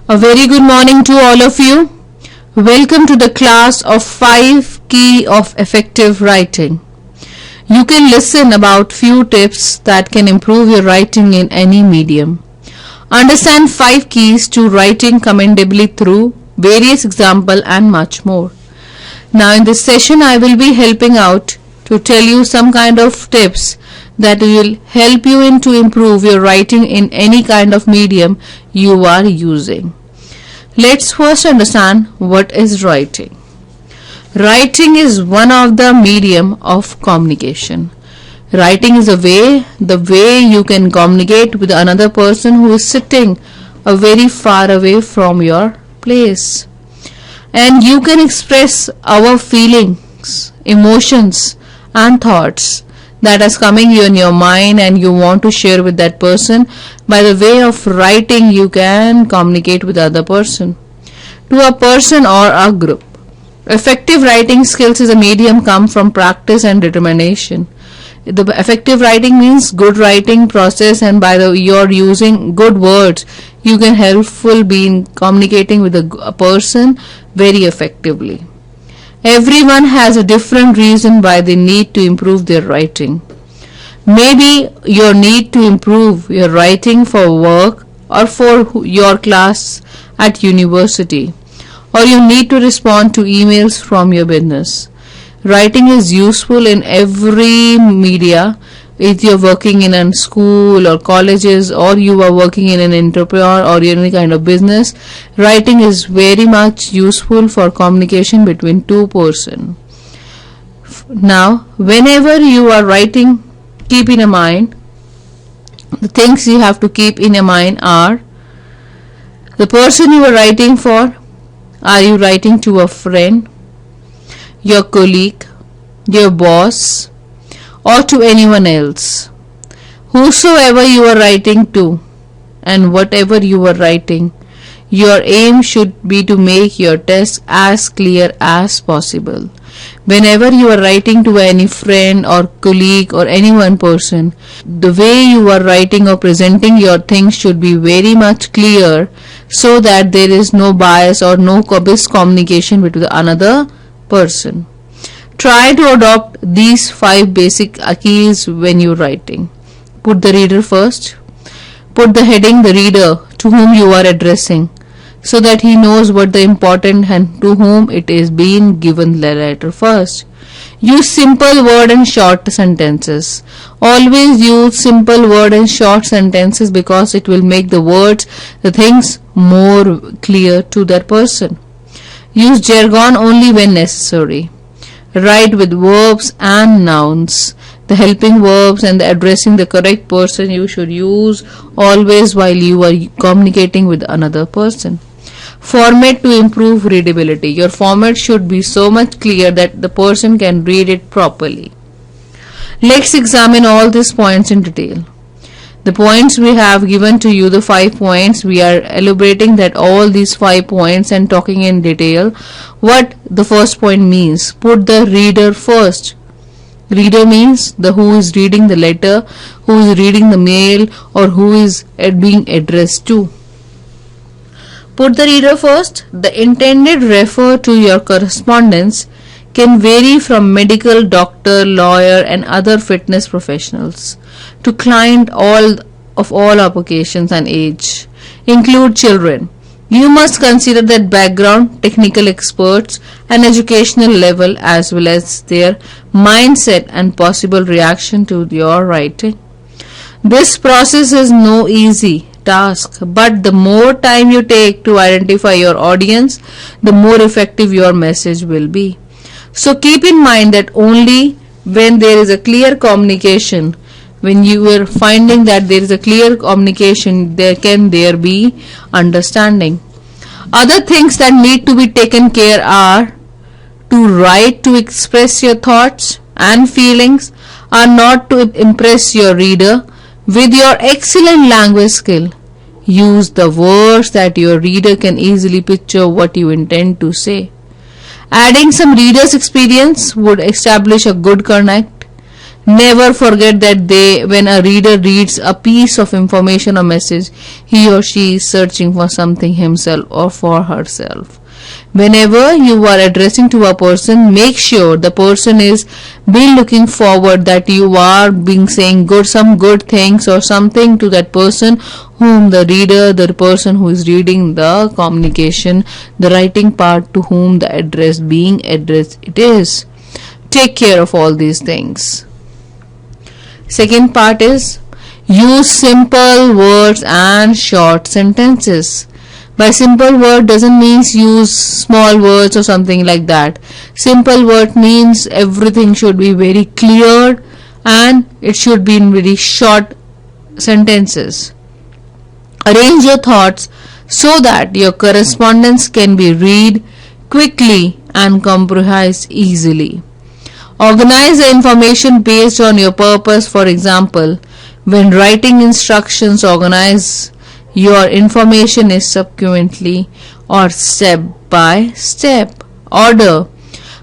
A very good morning to all of you. Welcome to the class of 5 Key of Effective Writing. You can listen about few tips that can improve your writing in any medium. Understand 5 keys to writing commendably through various examples and much more. Now in this session I will be helping out to tell you some kind of tips that will help you in to improve your writing in any kind of medium you are using. Let's first understand what is writing. Writing is one of the medium of communication. Writing is the way you can communicate with another person who is sitting a very far away from your place. And you can express our feelings, emotions and thoughts that is coming in your mind and you want to share with that person. By the way of writing, you can communicate with other person, to a person or a group. Effective writing skills is a medium come from practice and determination. The effective writing means good writing process, and by you're using good words, you can helpful be in communicating with a person very effectively. Everyone has a different reason why they need to improve their writing. Maybe your need to improve your writing for work or for your class at university, or you need to respond to emails from your business. Writing is useful in every media. If you're working in a school or colleges, or you are working in an entrepreneur or any kind of business, writing is very much useful for communication between two persons. Now, whenever you are writing, keep in mind, the things you have to keep in your mind are the person you are writing for. Are you writing to a friend, your colleague, your boss, or to anyone else? Whosoever you are writing to, and whatever you are writing, your aim should be to make your text as clear as possible. Whenever you are writing to any friend or colleague or any one person, the way you are writing or presenting your things should be very much clear, so that there is no bias or no miscommunication between another person. Try to adopt these 5 basic keys when you're writing. Put the reader first. Put the heading the reader to whom you are addressing, so that he knows what the important and to whom it is being given the letter first. Use simple word and short sentences. Always use simple word and short sentences, because it will make the things more clear to that person. Use jargon only when necessary. Write with verbs and nouns. The helping verbs and the addressing the correct person you should use always while you are communicating with another person. Format to improve readability. Your format should be so much clear that the person can read it properly. Let's examine all these points in detail. The points we have given to you, the 5 points, we are elaborating that all these 5 points and talking in detail what the first point means. Put the reader first. Reader means the who is reading the letter, who is reading the mail, or who is being addressed to. Put the reader first. The intended refer to your correspondence can vary from medical, doctor, lawyer and other fitness professionals to client of all occupations and age. Include children. You must consider that background, technical experts and educational level, as well as their mindset and possible reaction to your writing. This process is no easy task, but the more time you take to identify your audience, the more effective your message will be. So keep in mind that only when there is a clear communication, when you are finding that there is a clear communication, there be understanding. Other things that need to be taken care are to write to express your thoughts and feelings, are not to impress your reader with your excellent language skill. Use the words that your reader can easily picture what you intend to say. Adding some reader's experience would establish a good connect. Never forget that when a reader reads a piece of information or message, he or she is searching for something himself or for herself. Whenever you are addressing to a person, make sure the person is be looking forward, that you are being saying some good things or something to that person whom the reader, the person who is reading the communication, the writing part, to whom the address being addressed it is. Take care of all these things. Second part is use simple words and short sentences. By simple word doesn't mean use small words or something like that. Simple word means everything should be very clear and it should be in very short sentences. Arrange your thoughts so that your correspondence can be read quickly and comprehend easily. Organize the information based on your purpose. For example, when writing instructions, organize your information is subsequently or step by step order.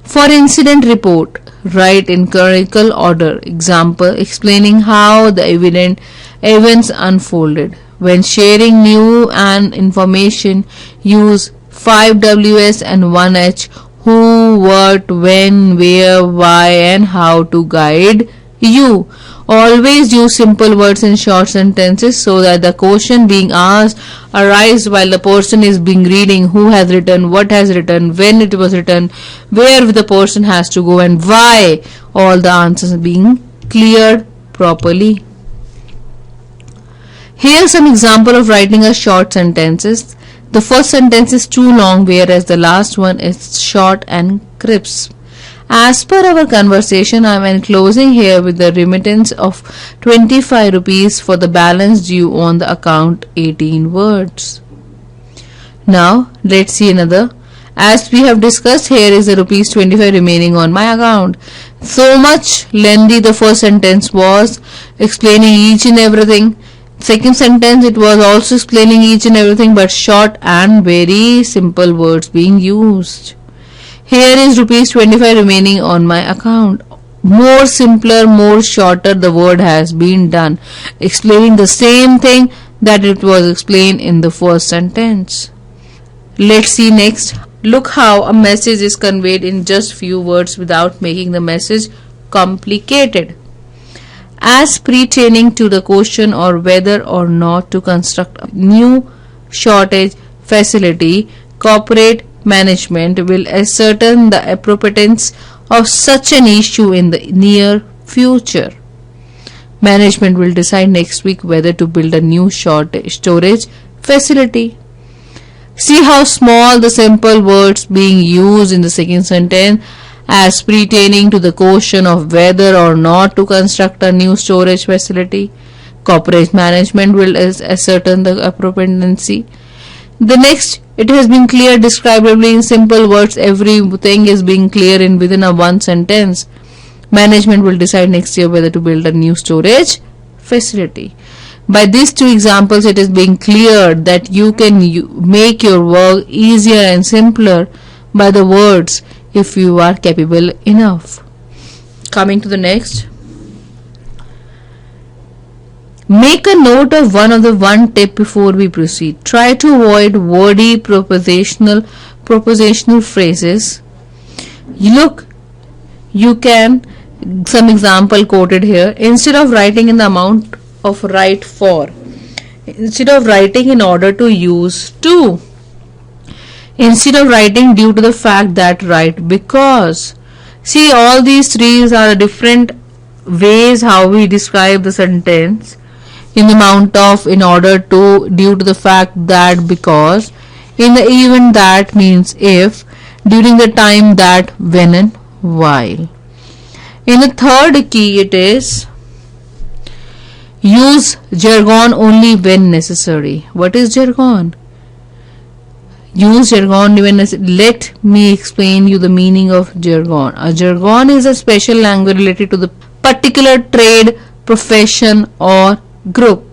For incident report, write in chronological order. Example, explaining how the events unfolded. When sharing new and information, use 5 Ws and 1 H: who, what, when, where, why, and how to guide you. Always use simple words in short sentences so that the question being asked arises while the person is being reading: who has written, what has written, when it was written, where the person has to go, and why. All the answers being cleared properly. Here are some example of writing a short sentences. The first sentence is too long, whereas the last one is short and crisp. As per our conversation, I am enclosing here with the remittance of 25 rupees for the balance due on the account, 18 words. Now, let's see another. As we have discussed, here is the rupees 25 remaining on my account. So much lengthy the first sentence was, explaining each and everything. Second sentence, it was also explaining each and everything, but short and very simple words being used. Here is rupees 25 remaining on my account. More simpler, more shorter the word has been done, explaining the same thing that it was explained in the first sentence. Let's see next. Look how a message is conveyed in just few words without making the message complicated. As pertaining to the question or whether or not to construct a new shortage facility, corporate management will ascertain the appropriateness of such an issue in the near future. Management will decide next week whether to build a new storage facility. See how small the simple words being used in the second sentence. As pertaining to the question of whether or not to construct a new storage facility, corporate management will ascertain the appropriateness. The next, it has been clear describably in simple words. Everything is being clear in within a one sentence. Management will decide next year whether to build a new storage facility. By these two examples, it is being clear that you can make your work easier and simpler by the words if you are capable enough. Coming to the next. Make a note of one tip before we proceed. Try to avoid wordy propositional phrases. You can, some example quoted here. Instead of writing in the amount of write for, instead of writing in order to, use to. Instead of writing due to the fact that, write because. See, all these three are different ways how we describe the sentence. In the amount of, in order to, due to the fact that, because. In the even that means if, during the time that, when and while. In the third key it is use jargon only when necessary. What is jargon? Use jargon when necessary. Let me explain you the meaning of jargon. A jargon is a special language related to the particular trade, profession or group.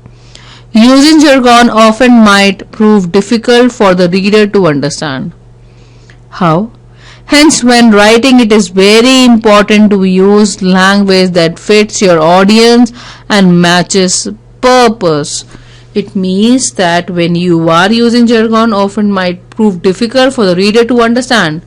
Using jargon often might prove difficult for the reader to understand. How? Hence, when writing, it is very important to use language that fits your audience and matches purpose. It means that when you are using jargon, often might prove difficult for the reader to understand.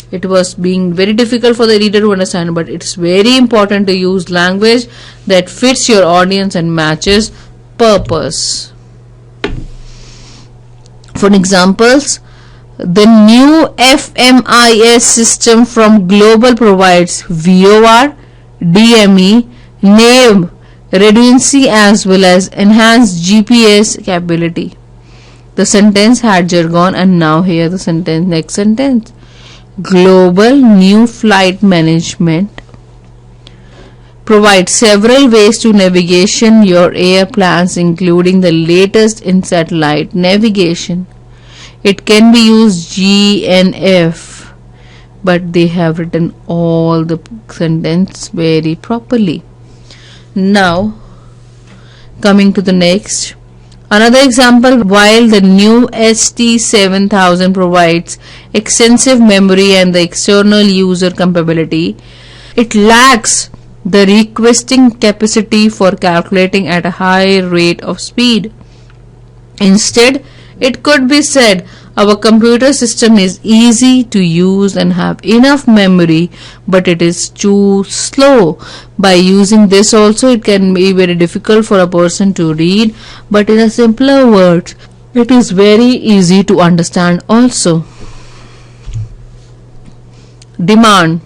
It was being very difficult for the reader to understand, but it's very important to use language that fits your audience and matches purpose. For examples, the new FMIS system from Global provides VOR, DME, name, redundancy as well as enhanced GPS capability. The sentence had jargon, and now here the sentence, next sentence. Global New Flight Management provides several ways to navigation your air plans, including the latest in satellite navigation. It can be used GNF, but they have written all the sentence very properly. Now, coming to the next. Another example, while the new ST7000 provides extensive memory and the external user compatibility, it lacks the requesting capacity for calculating at a high rate of speed. Instead, it could be said our computer system is easy to use and have enough memory, but it is too slow. By using this also, it can be very difficult for a person to read, but in a simpler words, it is very easy to understand also. Demand.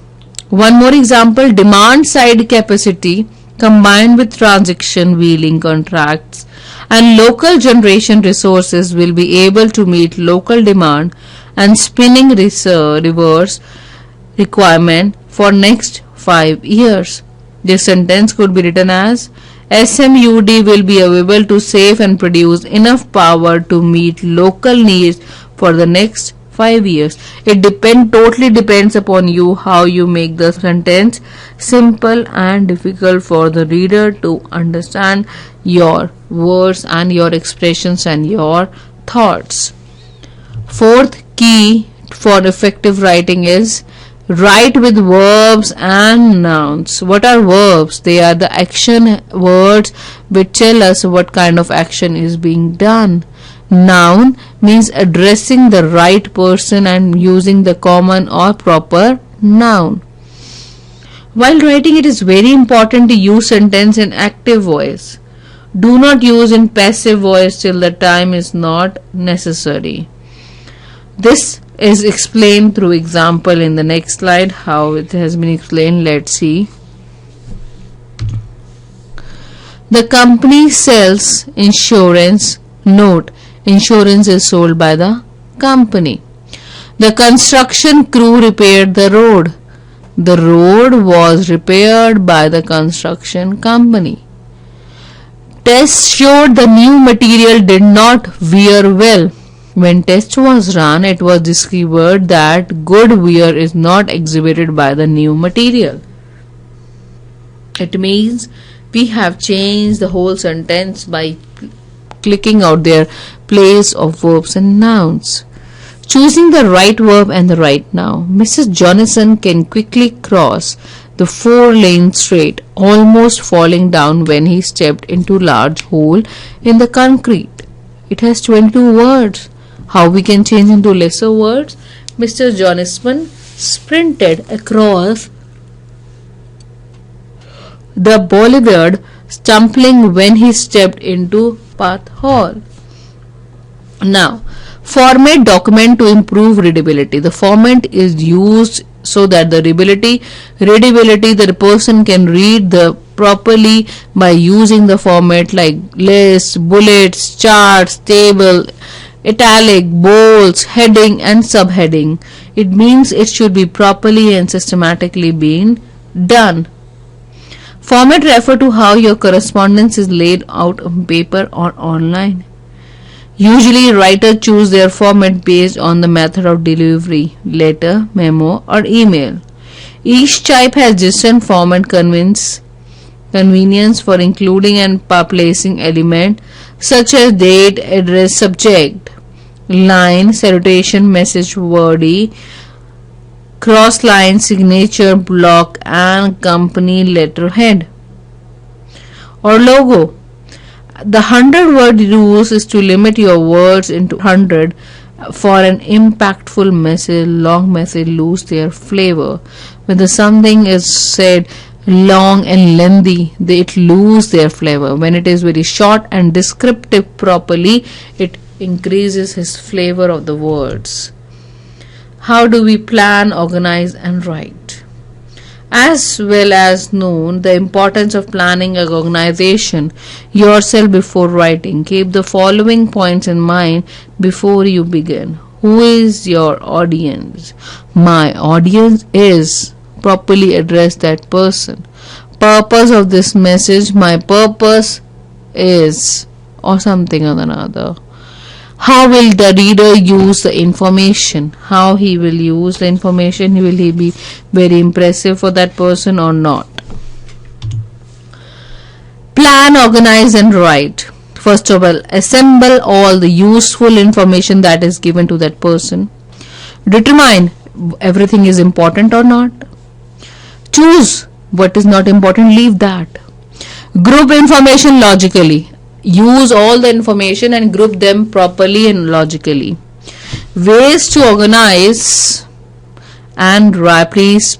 One more example, demand side capacity combined with transaction wheeling contracts and local generation resources will be able to meet local demand and spinning reverse requirement for next 5 years. This sentence could be written as SMUD will be able to save and produce enough power to meet local needs for the next 5 years. It totally depends upon you how you make the sentence simple and difficult for the reader to understand your words and your expressions and your thoughts. Fourth key for effective writing is write with verbs and nouns. What are verbs? They are the action words which tell us what kind of action is being done. Noun means addressing the right person and using the common or proper noun. While writing, it is very important to use sentence in active voice. Do not use in passive voice till the time is not necessary. This is explained through example in the next slide. How it has been explained, let's see. The company sells insurance. Note, insurance is sold by the company. The construction crew repaired the road. The road was repaired by the construction company. Tests showed the new material did not wear well. When test was run, it was discovered that good wear is not exhibited by the new material. It means we have changed the whole sentence by clicking out their place of verbs and nouns. Choosing the right verb and the right noun. Mrs. Jonathan can quickly cross the 4-lane street, almost falling down when he stepped into large hole in the concrete. It has 22 words. How we can change into lesser words? Mr. Jonathan sprinted across the boulevard, stumbling when he stepped into path hole. Now, format document to improve readability. The format is used so that the readability the person can read the properly by using the format like lists, bullets, charts, table, italic, bolds, heading and subheading. It means it should be properly and systematically being done. Format refer to how your correspondence is laid out on paper or online. Usually, writers choose their format based on the method of delivery, letter, memo, or email. Each type has different format convenience for including and placing elements such as date, address, subject, line, salutation, message, wordy, cross line, signature block, and company letterhead or logo. The 100-word rule is to limit your words into 100 for an impactful message. Long message lose their flavor. When something is said long and lengthy, it lose their flavor. When it is very short and descriptive properly, it increases his flavor of the words. How do we plan, organize, and write? As well as known the importance of planning and organization yourself before writing. Keep the following points in mind before you begin. Who is your audience? My audience is. Properly address that person. Purpose of this message. My purpose is, or something or another. How will the reader use the information? How he will use the information? Will he be very impressive for that person or not? Plan, organize, and write. First of all, assemble all the useful information that is given to that person. Determine everything is important or not. Choose what is not important, leave that. Group information logically. Use all the information and group them properly and logically. Ways to organize and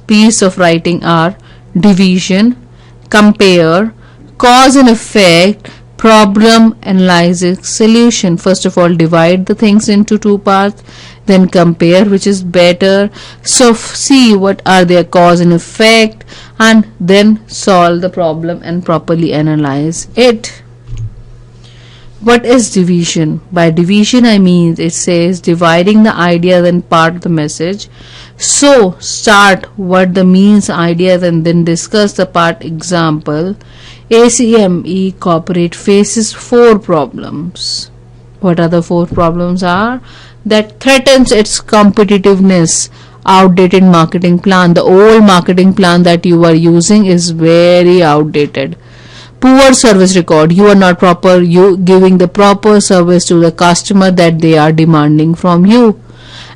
piece of writing are division, compare, cause and effect, problem, analysis, solution. First of all, divide the things into two parts, then compare which is better. So see what are their cause and effect, and then solve the problem and properly analyze it. What is division? By division I mean it says dividing the idea then part of the message. So start what the means ideas and then discuss the part. Example, ACME corporate faces 4 problems. What are the 4 problems are? That threatens its competitiveness. Outdated marketing plan. The old marketing plan that you are using is very outdated. Poor service record. You are not giving the proper service to the customer that they are demanding from you,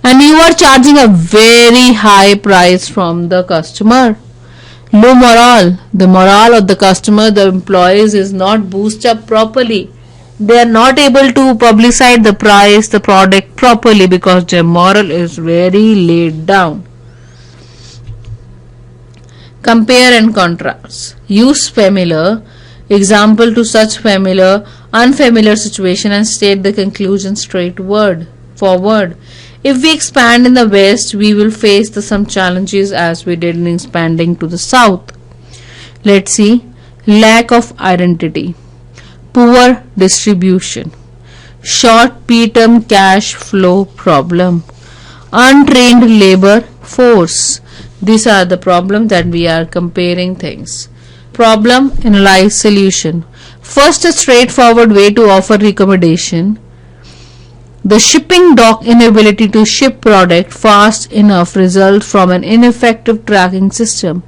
and you are charging a very high price from the customer. Low morale. The morale of the customer, the employees, is not boosted up properly. They are not able to publicize the price, the product properly because their morale is very laid down. Compare and contrast. Use familiar example to such familiar, unfamiliar situation and state the conclusion forward. If we expand in the west, we will face some challenges as we did in expanding to the south. Let's see. Lack of identity, poor distribution, short-term cash flow problem, untrained labor force. These are the problems that we are comparing things. Problem, analyze, solution. First, a straightforward way to offer recommendation. The shipping dock inability to ship product fast enough results from an ineffective tracking system.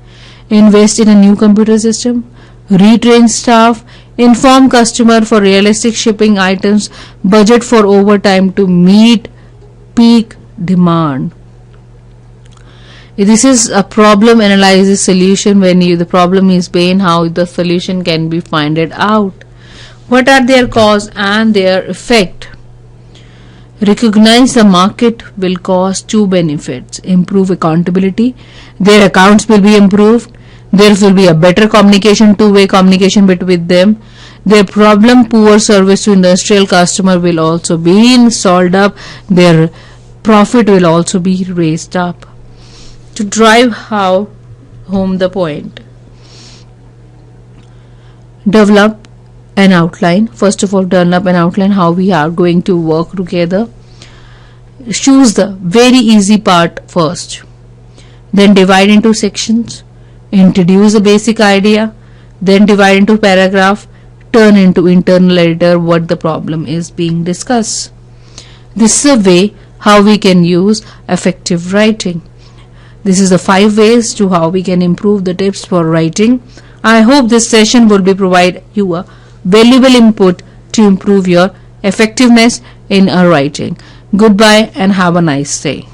Invest in a new computer system. Retrain staff. Inform customer for realistic shipping items. Budget for overtime to meet peak demand. This is a problem analysis solution. When the problem is pain, how the solution can be finded out. What are their cause and their effect? Recognize the market will cause 2 benefits. Improve accountability. Their accounts will be improved. There will be a better communication, two-way communication between them. Their problem, poor service to industrial customer will also be solved up. Their profit will also be raised up. To drive home the point, develop an outline. First of all, develop an outline how we are going to work together. Choose the very easy part first. Then divide into sections. Introduce a basic idea. Then divide into paragraph. Turn into internal editor what the problem is being discussed. This is a way how we can use effective writing. This is the 5 ways to how we can improve the tips for writing. I hope this session will provide you a valuable input to improve your effectiveness in writing. Goodbye and have a nice day.